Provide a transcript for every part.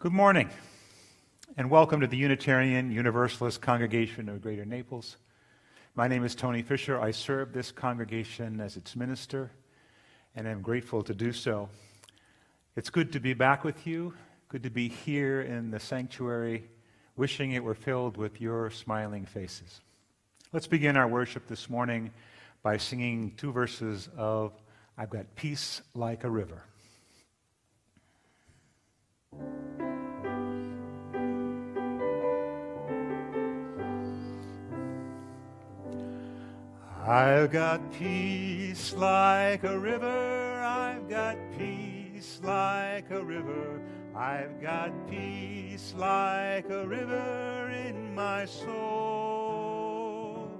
Good morning, and welcome to the Unitarian Universalist Congregation of Greater Naples. My name is Tony Fisher. I serve this congregation as its minister, and I'm grateful to do so. It's good to be back with you, good to be here in the sanctuary, wishing it were filled with your smiling faces. Let's begin our worship this morning by singing two verses of I've Got Peace Like a River. I've got peace like a river, I've got peace like a river, I've got peace like a river in my soul.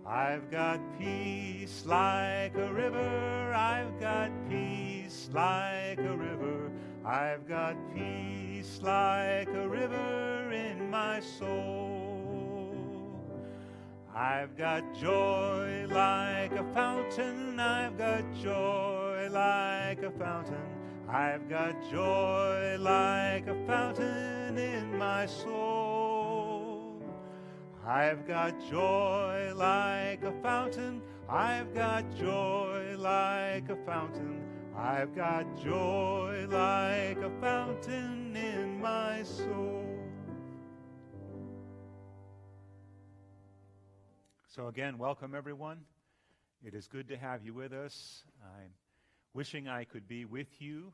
I've got peace like a river, I've got peace like a river, I've got peace like a river in my soul. I've got joy like a fountain, I've got joy like a fountain, I've got joy like a fountain in my soul. I've got joy like a fountain, I've got joy like a fountain, I've got joy like a fountain in my soul. So again, welcome everyone. It is good to have you with us. I'm wishing I could be with you.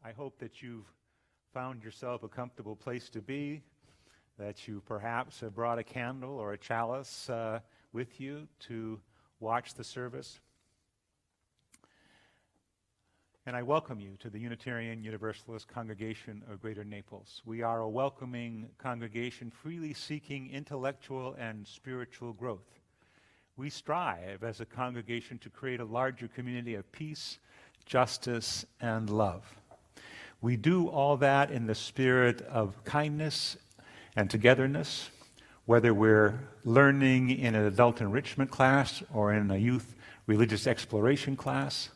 I hope that you've found yourself a comfortable place to be, that you perhaps have brought a candle or a chalice with you to watch the service. And I welcome you to the Unitarian Universalist Congregation of Greater Naples. We are a welcoming congregation freely seeking intellectual and spiritual growth. We strive as a congregation to create a larger community of peace, justice, and love. We do all that in the spirit of kindness and togetherness, whether we're learning in an adult enrichment class or in a youth religious exploration class,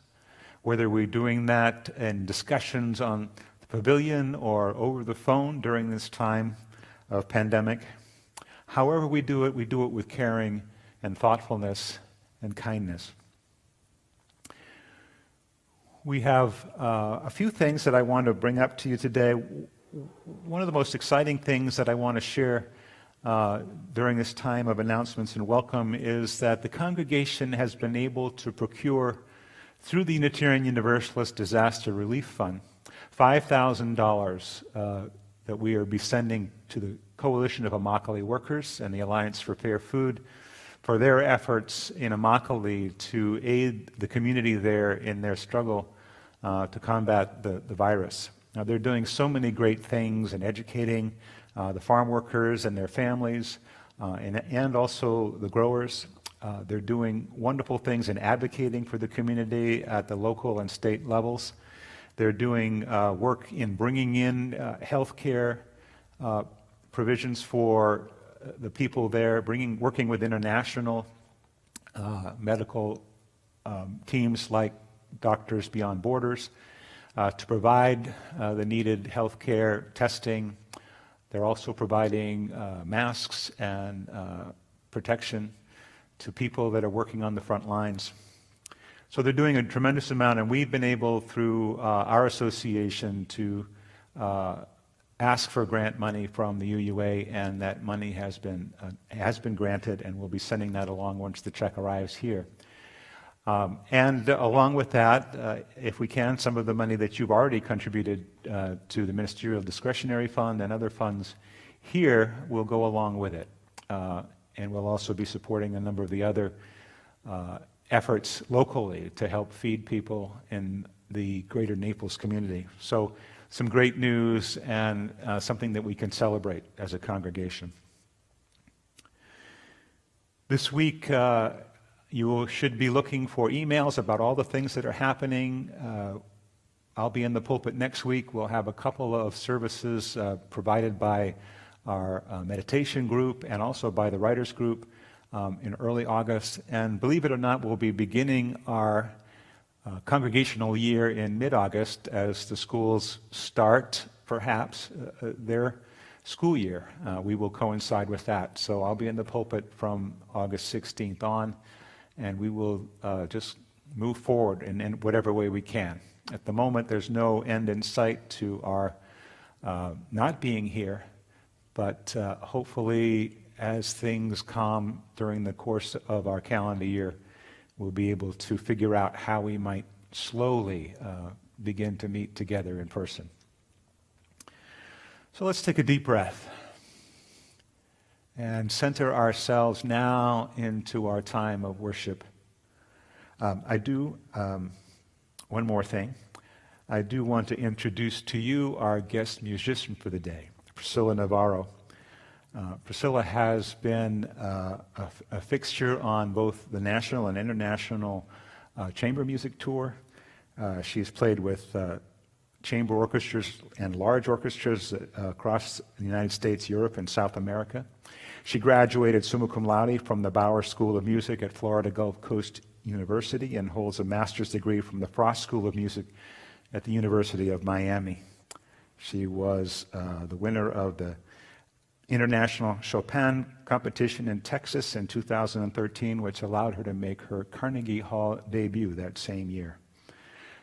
whether we're doing that in discussions on the pavilion or over the phone during this time of pandemic. However we do it with caring and thoughtfulness and kindness. We have a few things that I want to bring up to you today. One of the most exciting things that I want to share during this time of announcements and welcome is that the congregation has been able to procure through the Unitarian Universalist Disaster Relief Fund, $5,000 that we are be sending to the Coalition of Immokalee Workers and the Alliance for Fair Food for their efforts in Immokalee to aid the community there in their struggle to combat the virus. Now, they're doing so many great things in educating the farm workers and their families and also the growers. They're doing wonderful things in advocating for the community at the local and state levels. They're doing work in bringing in health care provisions for the people there, working with international medical teams like Doctors Beyond Borders to provide the needed health care testing. They're also providing masks and protection to people that are working on the front lines. So they're doing a tremendous amount, and we've been able, through our association, to ask for grant money from the UUA, and that money has been granted, and we'll be sending that along once the check arrives here. And along with that, if we can, some of the money that you've already contributed to the Ministerial Discretionary Fund and other funds here will go along with it. And we'll also be supporting a number of the other efforts locally to help feed people in the greater Naples community. So some great news and something that we can celebrate as a congregation. This week, you should be looking for emails about all the things that are happening. I'll be in the pulpit next week. We'll have a couple of services provided by our meditation group and also by the writers group in early August. And believe it or not, we'll be beginning our congregational year in mid-August as the schools start perhaps, their school year. We will coincide with that. So I'll be in the pulpit from August 16th on, and we will just move forward in whatever way we can. At the moment, there's no end in sight to our not being here, but hopefully as things calm during the course of our calendar year, we'll be able to figure out how we might slowly begin to meet together in person. So let's take a deep breath and center ourselves now into our time of worship. One more thing. I do want to introduce to you our guest musician for the day, Priscilla Navarro. Priscilla has been a fixture on both the national and international chamber music tour. She's played with chamber orchestras and large orchestras across the United States, Europe, and South America. She graduated summa cum laude from the Bauer School of Music at Florida Gulf Coast University and holds a master's degree from the Frost School of Music at the University of Miami. She was the winner of the International Chopin competition in Texas in 2013, which allowed her to make her Carnegie Hall debut that same year.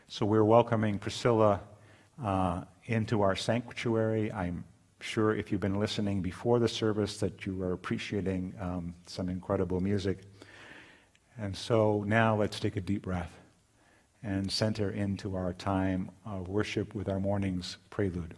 So we're welcoming Priscilla into our sanctuary. I'm sure if you've been listening before the service that you are appreciating some incredible music. And so now let's take a deep breath and center into our time of worship with our morning's prelude.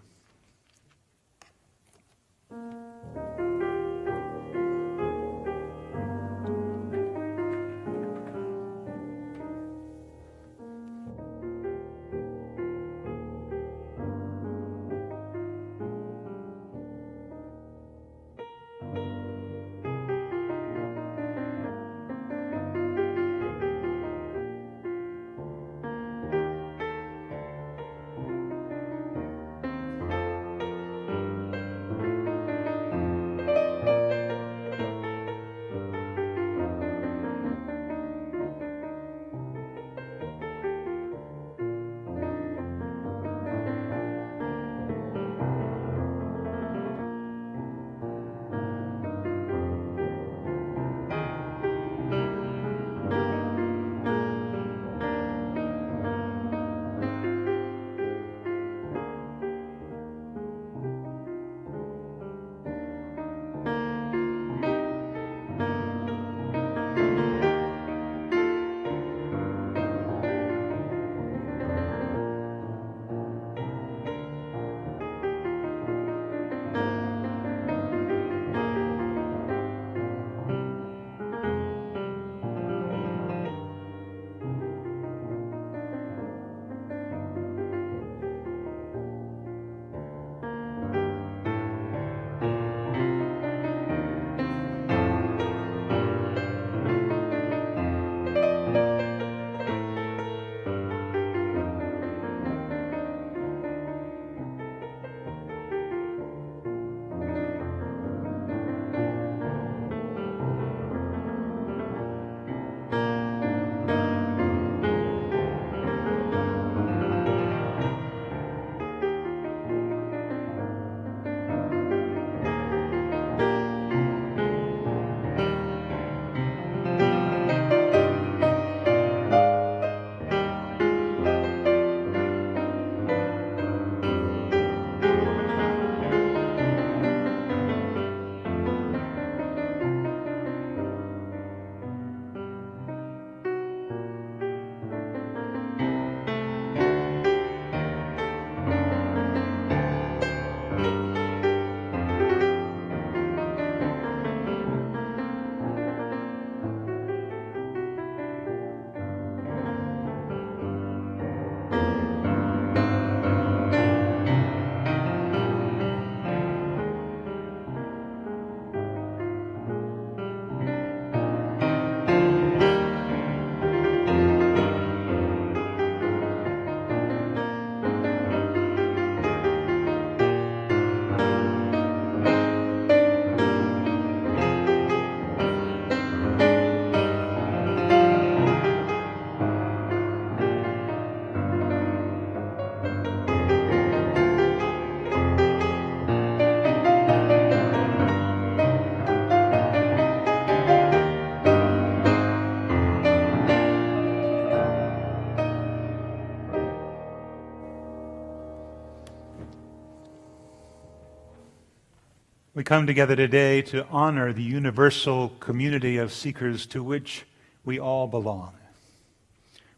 We come together today to honor the universal community of seekers to which we all belong.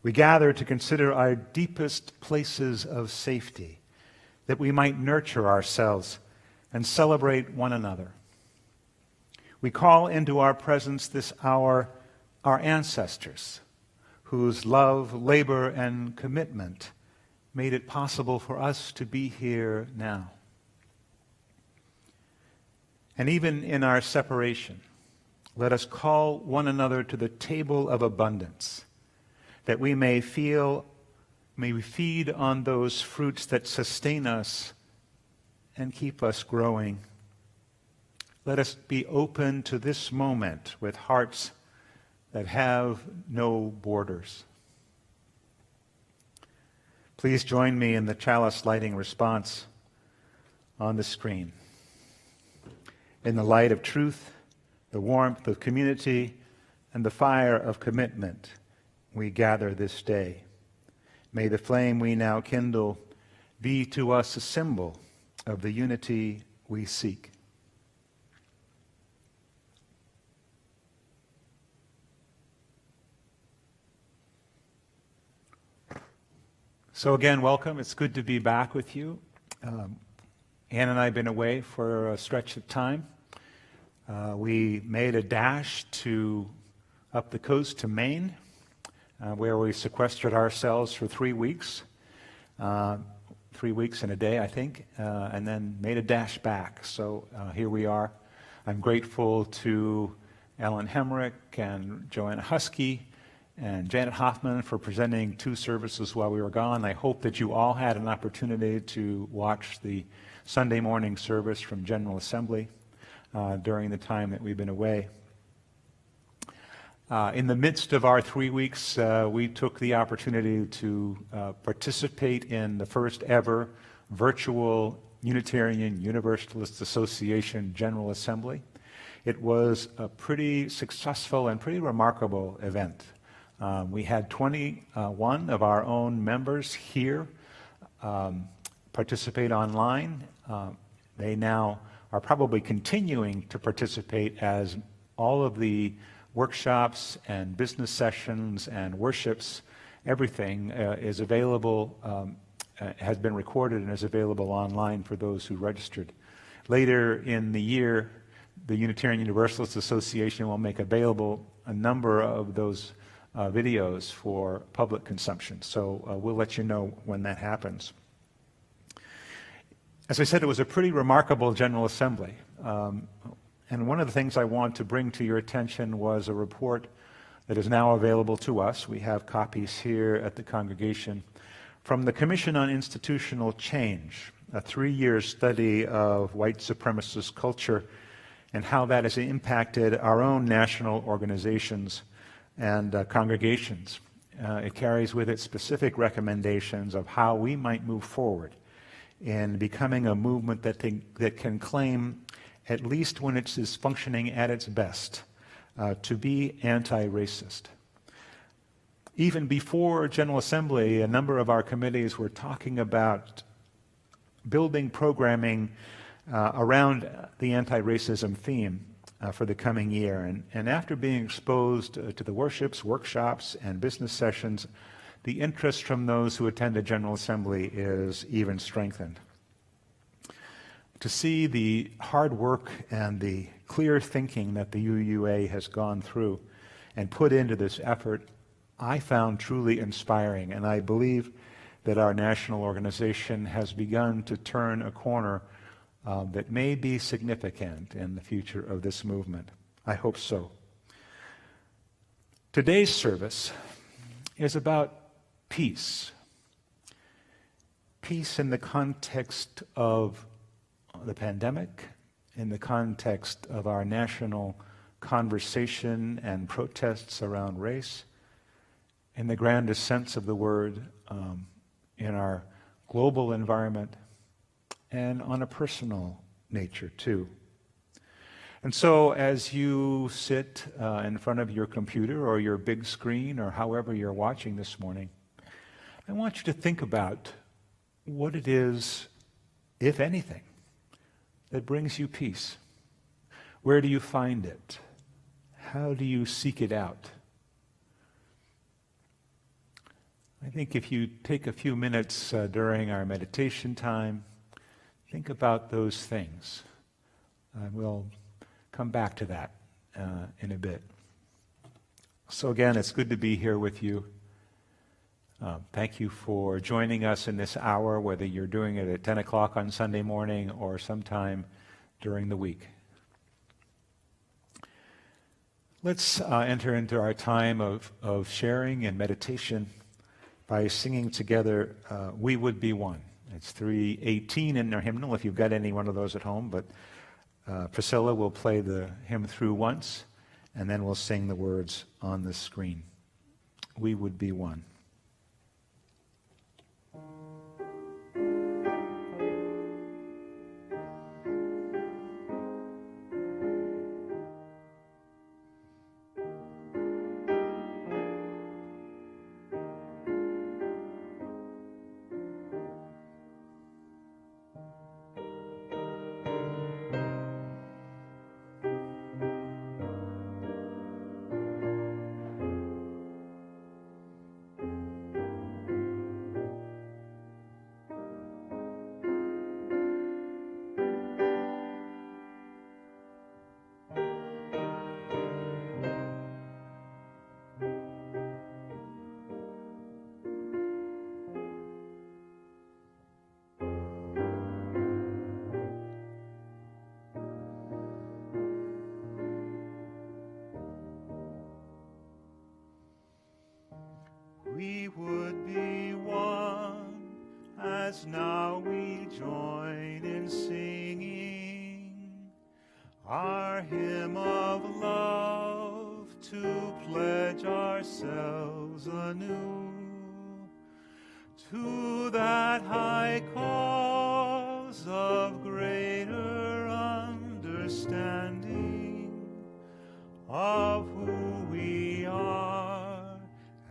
We gather to consider our deepest places of safety, that we might nurture ourselves and celebrate one another. We call into our presence this hour our ancestors, whose love, labor, and commitment made it possible for us to be here now. And even in our separation, let us call one another to the table of abundance, that we may feed on those fruits that sustain us and keep us growing. Let us be open to this moment with hearts that have no borders. Please join me in the chalice lighting response on the screen. In the light of truth, the warmth of community, and the fire of commitment, we gather this day. May the flame we now kindle be to us a symbol of the unity we seek. So again, welcome. It's good to be back with you. Ann and I have been away for a stretch of time. We made a dash up the coast to Maine, where we sequestered ourselves for 3 weeks, 3 weeks and a day, I think, and then made a dash back. So here we are. I'm grateful to Ellen Hemrick and Joanna Husky and Janet Hoffman for presenting 2 services while we were gone. I hope that you all had an opportunity to watch the Sunday morning service from General Assembly during the time that we've been away. In the midst of our 3 weeks, we took the opportunity to participate in the first ever virtual Unitarian Universalist Association General Assembly. It was a pretty successful and pretty remarkable event. We had 21 of our own members here participate online. They now are probably continuing to participate as all of the workshops and business sessions and worships, everything is available, has been recorded and is available online for those who registered. Later in the year, the Unitarian Universalist Association will make available a number of those videos for public consumption. So we'll let you know when that happens. As I said, it was a pretty remarkable General Assembly. And one of the things I want to bring to your attention was a report that is now available to us. We have copies here at the congregation from the Commission on Institutional Change, a 3-year study of white supremacist culture and how that has impacted our own national organizations and congregations. It carries with it specific recommendations of how we might move forward in becoming a movement that can claim, at least when it is functioning at its best, to be anti-racist. Even before General Assembly, a number of our committees were talking about building programming around the anti-racism theme for the coming year. And after being exposed to the worships, workshops, and business sessions, the interest from those who attended General Assembly is even strengthened. To see the hard work and the clear thinking that the UUA has gone through and put into this effort, I found truly inspiring, and I believe that our national organization has begun to turn a corner that may be significant in the future of this movement. I hope so. Today's service is about peace. Peace in the context of the pandemic, in the context of our national conversation and protests around race, in the grandest sense of the word, in our global environment, and on a personal nature too. And so as you sit in front of your computer or your big screen or however you're watching this morning, I want you to think about what it is, if anything, that brings you peace. Where do you find it? How do you seek it out? I think if you take a few minutes during our meditation time, think about those things. We'll come back to that in a bit. So again, it's good to be here with you. Thank you for joining us in this hour, whether you're doing it at 10 o'clock on Sunday morning or sometime during the week. Let's enter into our time of sharing and meditation by singing together, We Would Be One. It's 318 in our hymnal, if you've got any one of those at home, but Priscilla will play the hymn through once, and then we'll sing the words on the screen. We would be one. We would be one, as now we join in singing our hymn of love, to pledge ourselves anew to that high cause of greater understanding of who we are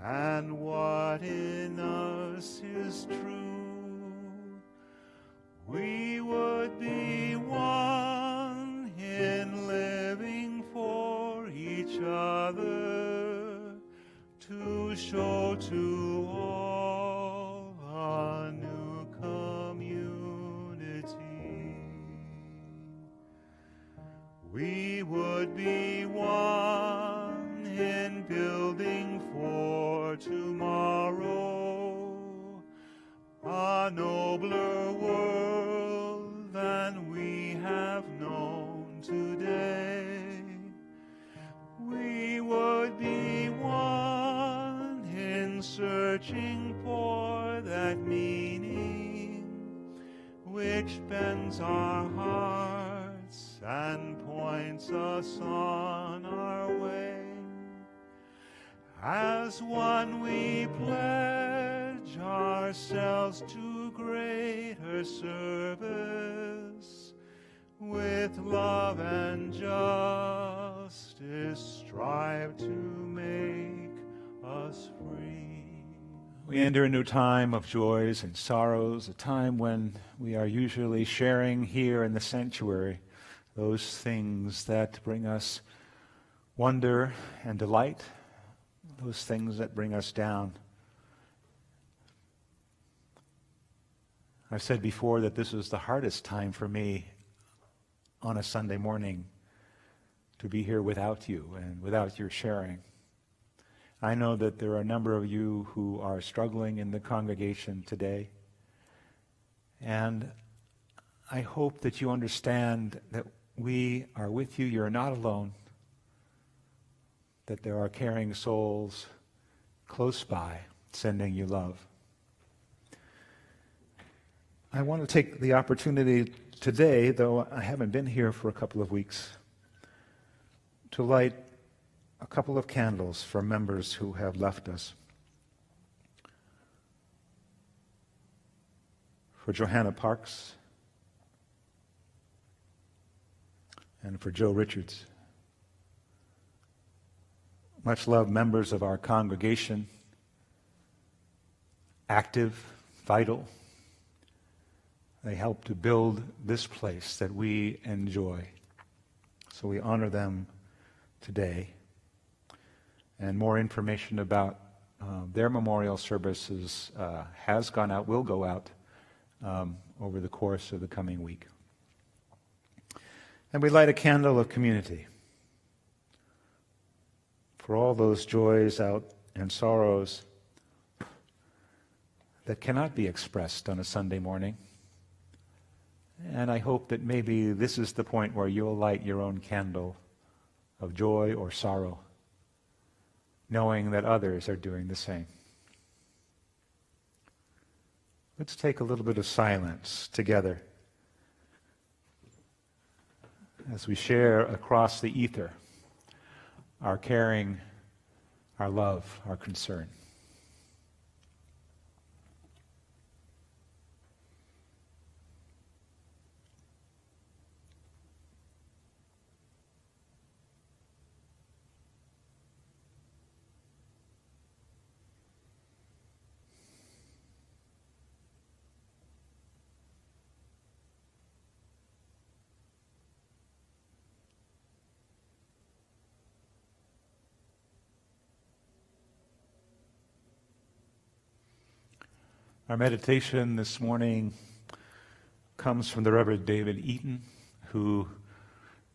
and what in us is true. We would be one in living for each other, to show to all a new community. We would be one in building for tomorrow a nobler world than we have known today. We would be one in searching for that meaning which bends our hearts and points us on our way. As one we pledge ourselves to greater service, with love and justice strive to make us free. We enter a new time of joys and sorrows, a time when we are usually sharing here in the sanctuary those things that bring us wonder and delight, those things that bring us down. I've said before that this is the hardest time for me on a Sunday morning, to be here without you and without your sharing. I know that there are a number of you who are struggling in the congregation today, and I hope that you understand that we are with you. You're not alone, that there are caring souls close by sending you love. I want to take the opportunity today, though I haven't been here for a couple of weeks, to light a couple of candles for members who have left us. For Johanna Parks and for Joe Richards. Much loved members of our congregation, active, vital. They help to build this place that we enjoy. So we honor them today. And more information about their memorial services has gone out, will go out over the course of the coming week. And we light a candle of community for all those joys out and sorrows that cannot be expressed on a Sunday morning. And I hope that maybe this is the point where you'll light your own candle of joy or sorrow, knowing that others are doing the same. Let's take a little bit of silence together as we share across the ether our caring, our love, our concern. Our meditation this morning comes from the Reverend David Eaton, who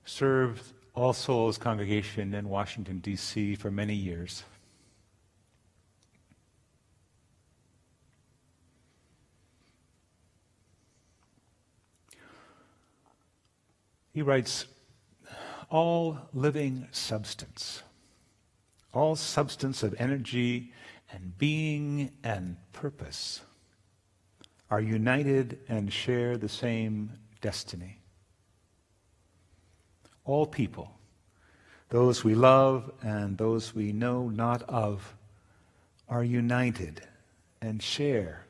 served All Souls Congregation in Washington, D.C. for many years. He writes, all living substance, all substance of energy and being and purpose are united and share the same destiny. All people, those we love and those we know not of, are united and share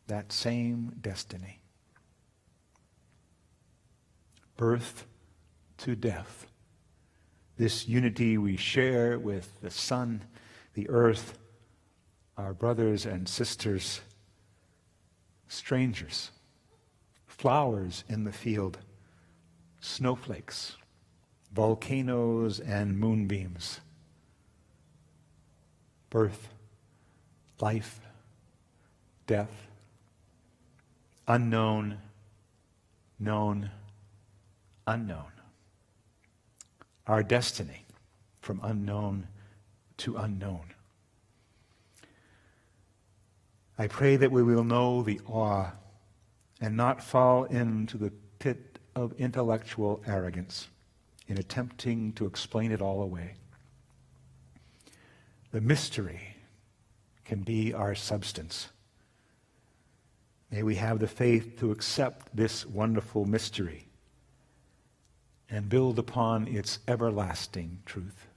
that same destiny. Birth to death, this unity we share with the sun, the earth, our brothers and sisters, strangers, flowers in the field, snowflakes, volcanoes and moonbeams. Birth, life, death, unknown, known, unknown. Our destiny from unknown to unknown. I pray that we will know the awe and not fall into the pit of intellectual arrogance in attempting to explain it all away. The mystery can be our substance. May we have the faith to accept this wonderful mystery and build upon its everlasting truth.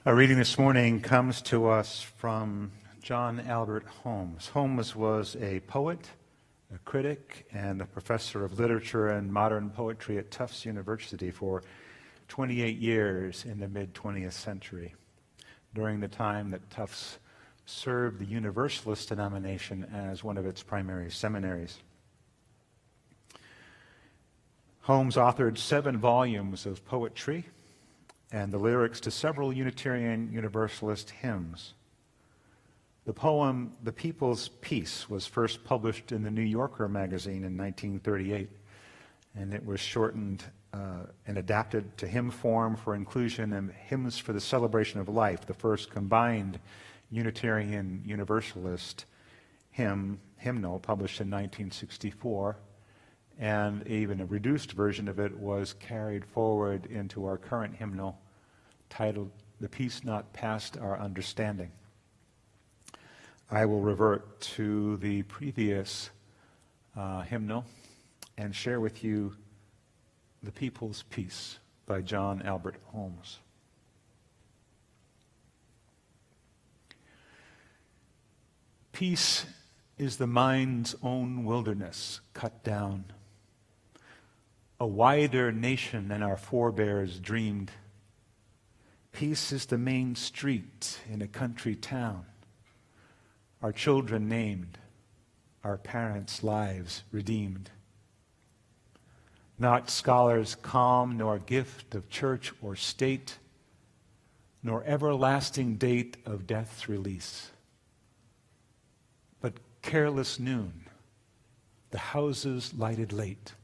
Our reading this morning comes to us from John Albert Holmes. Holmes was a poet, a critic, and a professor of literature and modern poetry at Tufts University for 28 years in the mid-20th century, during the time that Tufts served the Universalist denomination as one of its primary seminaries. Holmes authored 7 volumes of poetry and the lyrics to several Unitarian Universalist hymns. The poem, The People's Peace, was first published in the New Yorker magazine in 1938, and it was shortened and adapted to hymn form for inclusion in Hymns for the Celebration of Life, the first combined Unitarian Universalist hymnal published in 1964, and even a reduced version of it was carried forward into our current hymnal titled, The Peace Not Past Our Understanding. I will revert to the previous hymnal and share with you The People's Peace by John Albert Holmes. Peace is the mind's own wilderness cut down, a wider nation than our forebears dreamed. Peace is the main street in a country town, our children named, our parents' lives redeemed. Not scholars' calm, nor gift of church or state, nor everlasting date of death's release, but careless noon, the houses lighted late,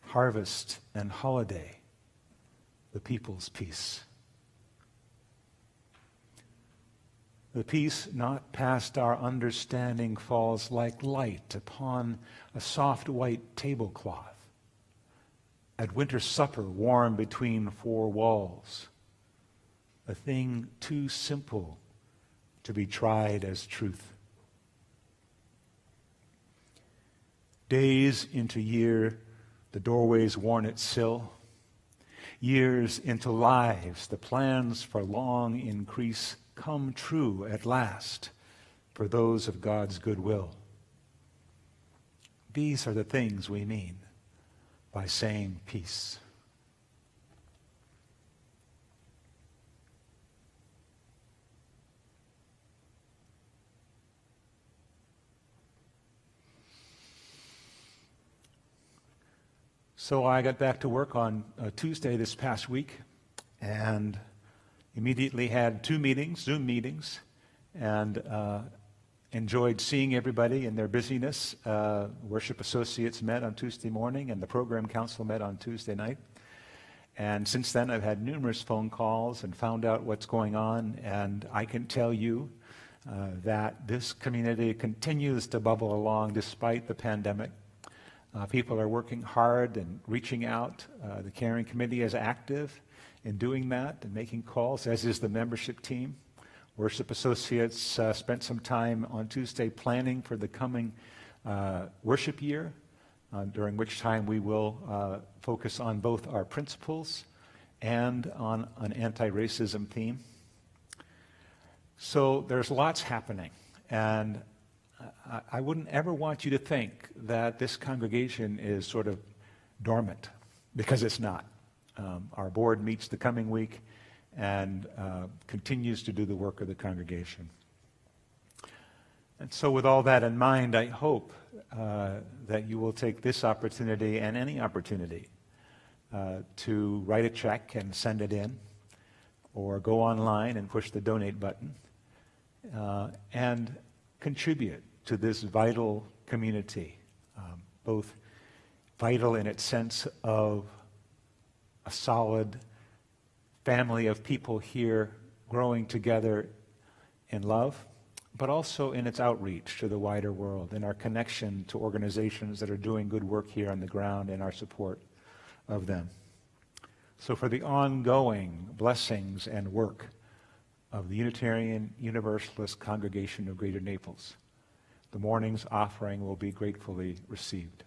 harvest and holiday, the people's peace. The peace not past our understanding falls like light upon a soft white tablecloth, at winter supper warm between 4 walls, a thing too simple to be tried as truth. Days into year, the doorway's worn its sill. Years into lives, the plans for long increase come true at last for those of God's goodwill. These are the things we mean by saying peace. So I got back to work on Tuesday this past week and immediately had 2 meetings, Zoom meetings, and enjoyed seeing everybody in their busyness. Worship associates met on Tuesday morning and the program council met on Tuesday night. And since then I've had numerous phone calls and found out what's going on, and I can tell you that this community continues to bubble along despite the pandemic. People are working hard and reaching out. The caring committee is active in doing that and making calls, as is the membership team. Worship associates spent some time on Tuesday planning for the coming worship year, during which time we will focus on both our principles and on an anti-racism theme. So there's lots happening, and I wouldn't ever want you to think that this congregation is sort of dormant, because it's not. Our board meets the coming week and continues to do the work of the congregation. And so with all that in mind, I hope that you will take this opportunity and any opportunity to write a check and send it in, or go online and push the donate button, and contribute to this vital community, both vital in its sense of a solid family of people here growing together in love, but also in its outreach to the wider world, in our connection to organizations that are doing good work here on the ground, and our support of them. So for the ongoing blessings and work of the Unitarian Universalist Congregation of Greater Naples, the morning's offering will be gratefully received.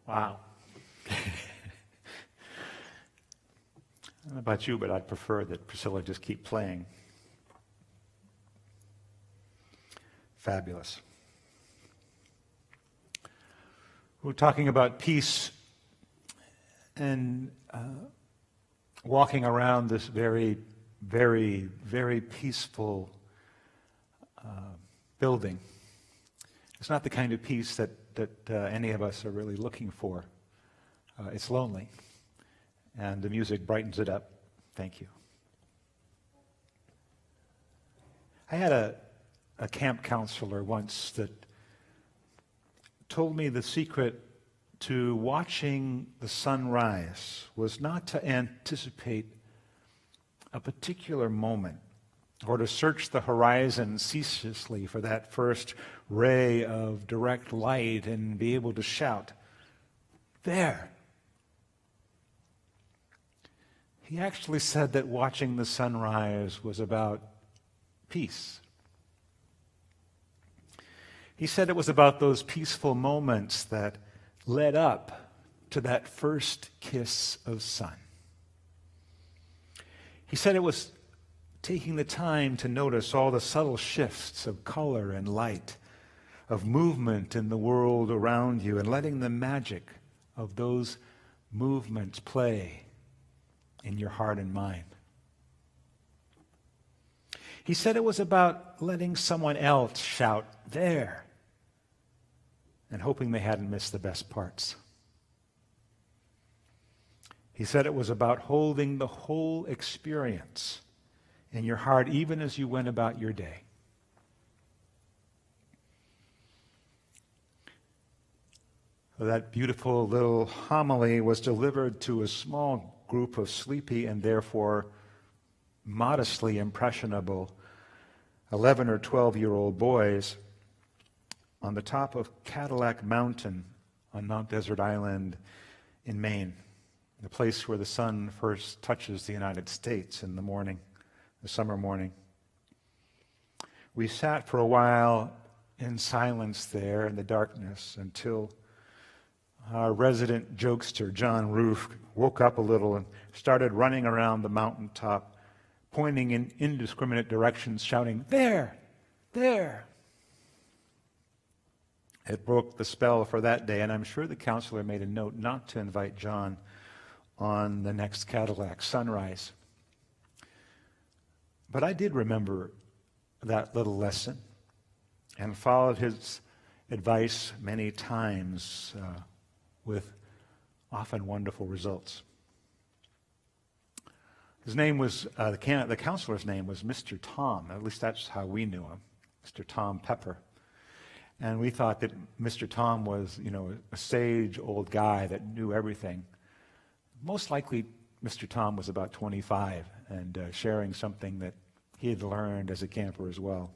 Wow. I don't know about you, but I'd prefer that Priscilla just keep playing. Fabulous. We're talking about peace and walking around this very, very, very peaceful building. It's not the kind of peace that any of us are really looking for. It's lonely, and the music brightens it up. Thank you. I had a camp counselor once that told me the secret to watching the sunrise was not to anticipate a particular moment or to search the horizon ceaselessly for that first ray of direct light and be able to shout, "There!" He actually said that watching the sunrise was about peace. He said it was about those peaceful moments that led up to that first kiss of sun. He said it was taking the time to notice all the subtle shifts of color and light, of movement in the world around you, and letting the magic of those movements play in your heart and mind. He said it was about letting someone else shout, "There!" and hoping they hadn't missed the best parts. He said it was about holding the whole experience in your heart even as you went about your day. That beautiful little homily was delivered to a small group of sleepy and therefore modestly impressionable 11 or 12-year-old boys on the top of Cadillac Mountain on Mount Desert Island in Maine, the place where the sun first touches the United States in the morning, the summer morning. We sat for a while in silence there in the darkness until our resident jokester, John Roof, woke up a little and started running around the mountaintop, pointing in indiscriminate directions, shouting, "There! There!" It broke the spell for that day, and I'm sure the counselor made a note not to invite John on the next Cadillac sunrise. But I did remember that little lesson and followed his advice many times with often wonderful results. His name was, the counselor's name was Mr. Tom. At least that's how we knew him, Mr. Tom Pepper. And we thought that Mr. Tom was, a sage old guy that knew everything. Most likely, Mr. Tom was about 25 and sharing something that he had learned as a camper as well.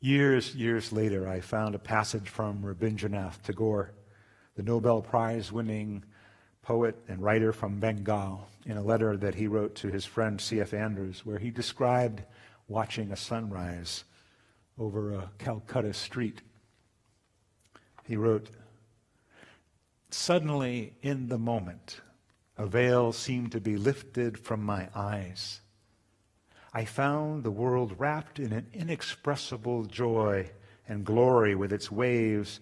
Years later, I found a passage from Rabindranath Tagore, the Nobel Prize-winning poet and writer from Bengal, in a letter that he wrote to his friend C.F. Andrews, where he described watching a sunrise over a Calcutta street. He wrote, "Suddenly, in the moment, a veil seemed to be lifted from my eyes. I found the world wrapped in an inexpressible joy and glory with its waves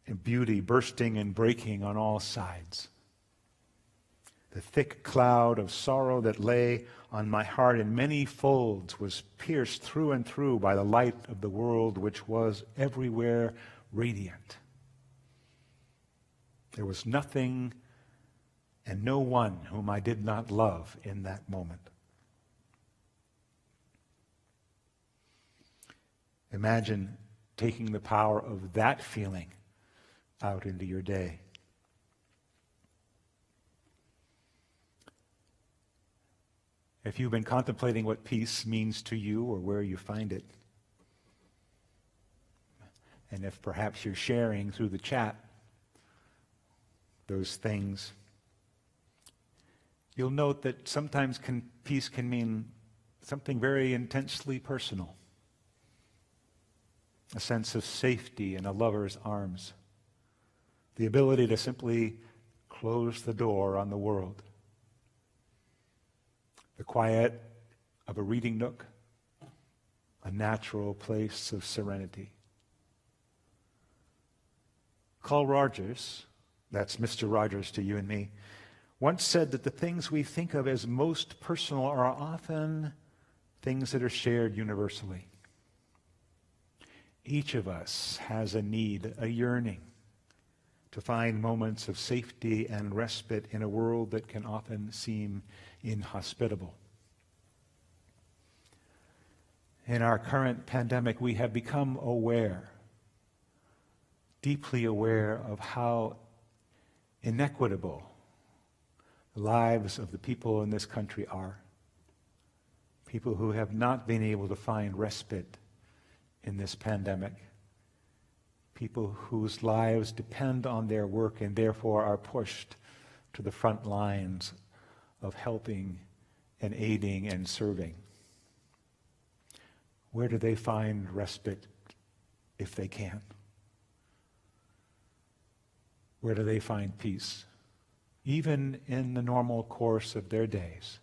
and beauty bursting and breaking on all sides. The thick cloud of sorrow that lay on my heart in many folds was pierced through and through by the light of the world, which was everywhere radiant. There was nothing and no one whom I did not love in that moment." Imagine taking the power of that feeling out into your day. If you've been contemplating what peace means to you or where you find it, and if perhaps you're sharing through the chat those things, you'll note that sometimes peace can mean something very intensely personal. a sense of safety in a lover's arms, the ability to simply close the door on the world, the quiet of a reading nook, a natural place of serenity. Carl Rogers, that's Mr. Rogers to you and me, once said that the things we think of as most personal are often things that are shared universally. Each of us has a need, a yearning, to find moments of safety and respite in a world that can often seem inhospitable. In our current pandemic, we have become aware, deeply aware of how inequitable the lives of the people in this country are. People who have not been able to find respite in this pandemic. People whose lives depend on their work and therefore are pushed to the front lines of helping and aiding and serving. Where do they find respite if they can? Where do they find peace? Even in the normal course of their days,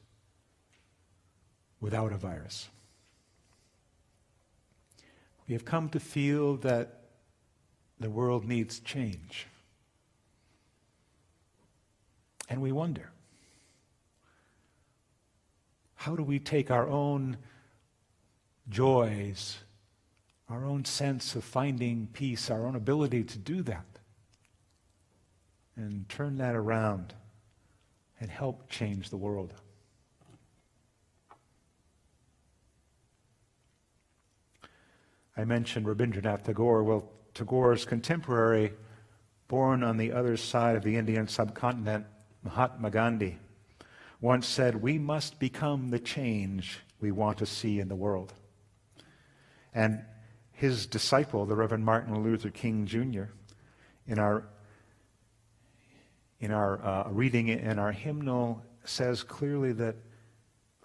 without a virus. We have come to feel that the world needs change. And we wonder, how do we take our own joys, our own sense of finding peace, our own ability to do that, and turn that around and help change the world? I mentioned Rabindranath Tagore. Well, Tagore's contemporary, born on the other side of the Indian subcontinent, Mahatma Gandhi, once said, "We must become the change we want to see in the world." And his disciple, the Reverend Martin Luther King Jr., in our reading in our hymnal, says clearly that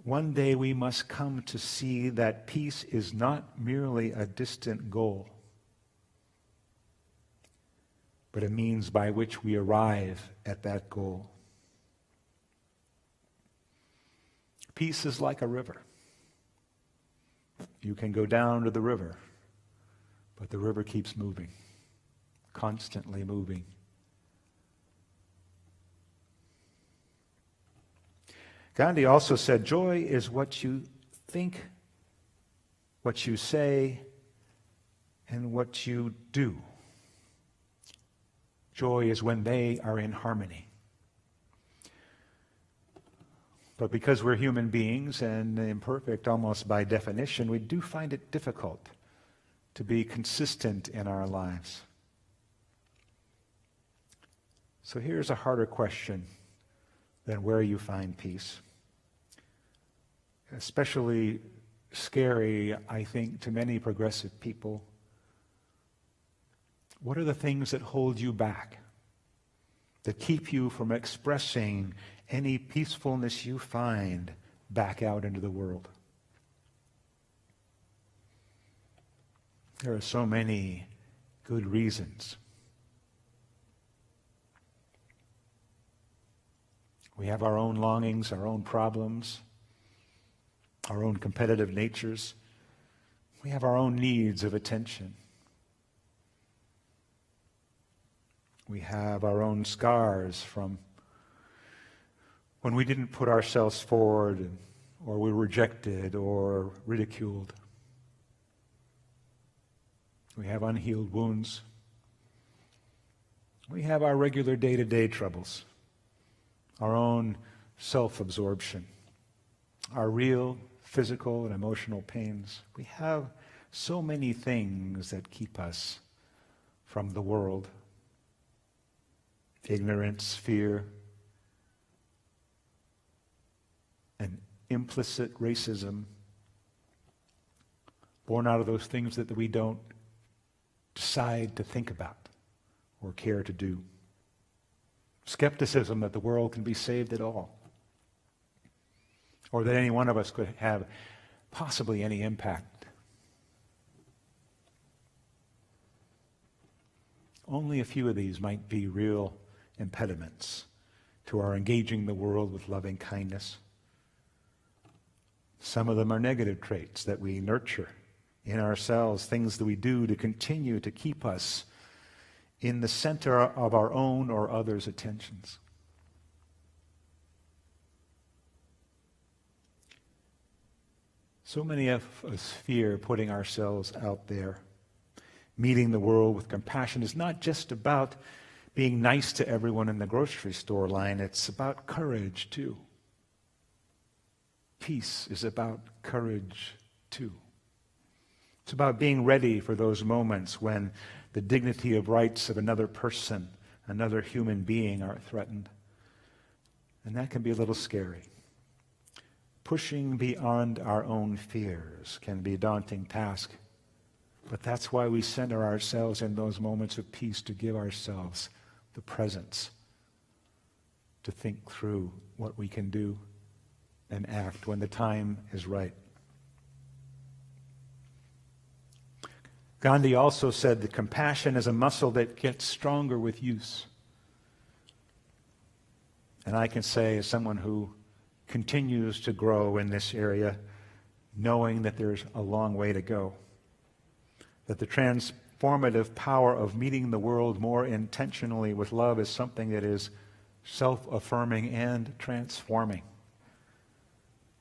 one day we must come to see that peace is not merely a distant goal, but a means by which we arrive at that goal. Peace is like a river. You can go down to the river, but the river keeps moving, constantly moving. Gandhi also said, joy is what you think, what you say, and what you do. Joy is when they are in harmony. But because we're human beings and imperfect almost by definition, we do find it difficult to be consistent in our lives. So here's a harder question than where you find peace. Especially scary, I think, to many progressive people. What are the things that hold you back, that keep you from expressing any peacefulness you find back out into the world? There are so many good reasons. We have our own longings, our own problems, our own competitive natures. We have our own needs of attention. We have our own scars from when we didn't put ourselves forward, or we were rejected or ridiculed. We have unhealed wounds. We have our regular day-to-day troubles, our own self-absorption, our real physical and emotional pains. We have so many things that keep us from the world. Ignorance, fear, and implicit racism, born out of those things that we don't decide to think about or care to do. Skepticism that the world can be saved at all, or that any one of us could have possibly any impact. Only a few of these might be real impediments to our engaging the world with loving kindness. Some of them are negative traits that we nurture in ourselves, things that we do to continue to keep us in the center of our own or others' attentions. So many of us fear putting ourselves out there. Meeting the world with compassion is not just about being nice to everyone in the grocery store line. It's about courage, too. Peace is about courage, too. It's about being ready for those moments when the dignity of rights of another person, another human being, are threatened. And that can be a little scary. Pushing beyond our own fears can be a daunting task. But that's why we center ourselves in those moments of peace, to give ourselves the presence to think through what we can do and act when the time is right. Gandhi also said that compassion is a muscle that gets stronger with use. And I can say, as someone who continues to grow in this area, knowing that there's a long way to go, that the transformative power of meeting the world more intentionally with love is something that is self-affirming and transforming.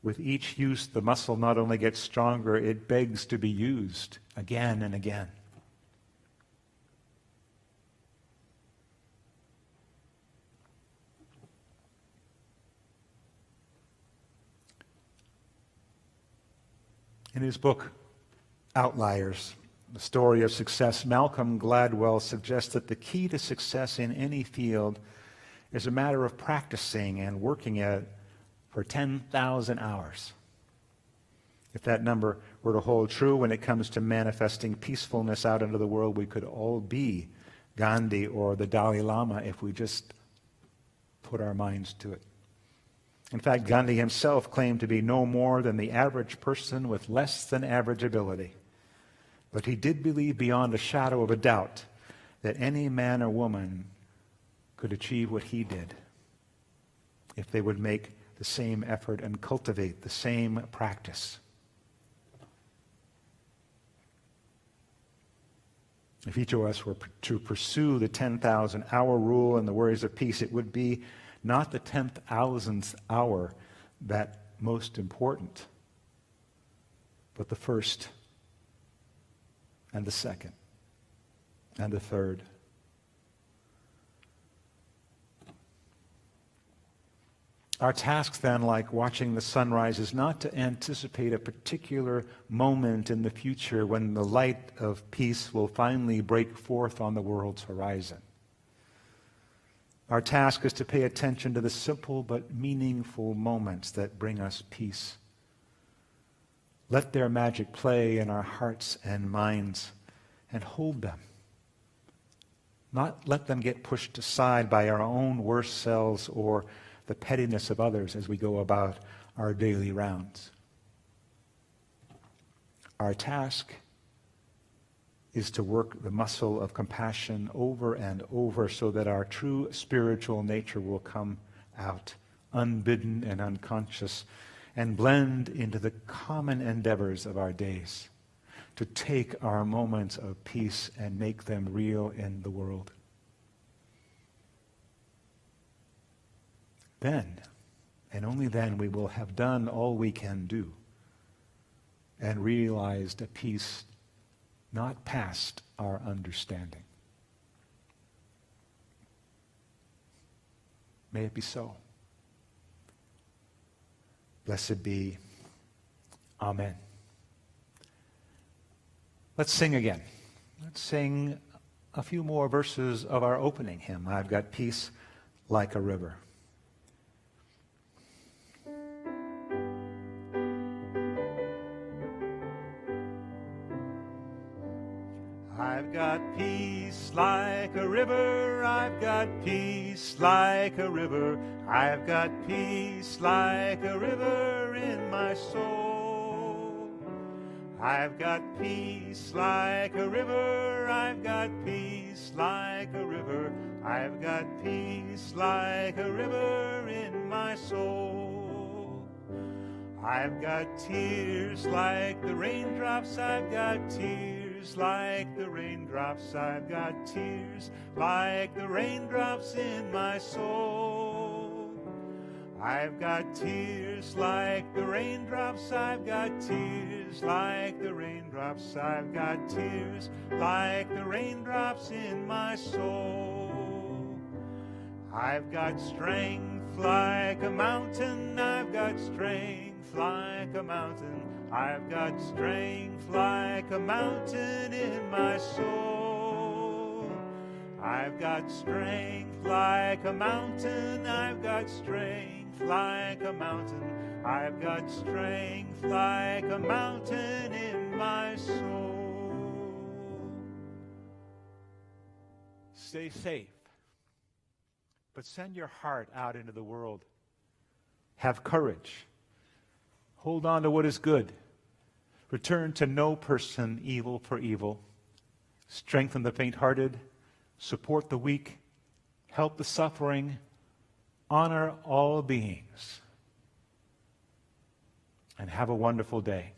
With each use, the muscle not only gets stronger, it begs to be used again and again. In his book, Outliers, The Story of Success, Malcolm Gladwell suggests that the key to success in any field is a matter of practicing and working at it for 10,000 hours. If that number were to hold true when it comes to manifesting peacefulness out into the world, we could all be Gandhi or the Dalai Lama if we just put our minds to it. In fact, Gandhi himself claimed to be no more than the average person with less than average ability. But he did believe beyond a shadow of a doubt that any man or woman could achieve what he did if they would make the same effort and cultivate the same practice. If each of us were to pursue the 10,000-hour rule and the worries of peace, it would be not the 10,000th hour that most important, but the first and the second and the third. Our task then, like watching the sunrise, is not to anticipate a particular moment in the future when the light of peace will finally break forth on the world's horizon. Our task is to pay attention to the simple but meaningful moments that bring us peace. Let their magic play in our hearts and minds, and hold them. Not let them get pushed aside by our own worst selves or the pettiness of others as we go about our daily rounds. Our task is to work the muscle of compassion over and over so that our true spiritual nature will come out, unbidden and unconscious, and blend into the common endeavors of our days, to take our moments of peace and make them real in the world. Then, and only then, we will have done all we can do and realized a peace not past our understanding. May it be so. Blessed be. Amen. Let's sing again. Let's sing a few more verses of our opening hymn, I've Got Peace Like a River. I've got peace like a river, I've got peace like a river, I've got peace like a river in my soul. I've got peace like a river. I've got peace like a river. I've got peace like a river in my soul. I've got tears like the raindrops. I've got tears like the raindrops. I've got tears like the raindrops in my soul. I've got tears like the raindrops. I've got tears like the raindrops. I've got tears like the raindrops in my soul. I've got strength like a mountain. I've got strength like a mountain. I've got strength like a mountain in my soul. I've got strength like a mountain. I've got strength like a mountain. I've got strength like a mountain in my soul. Stay safe, but send your heart out into the world. Have courage. Hold on to what is good. Return to no person evil for evil. Strengthen the faint-hearted. Support the weak. Help the suffering. Honor all beings. And have a wonderful day.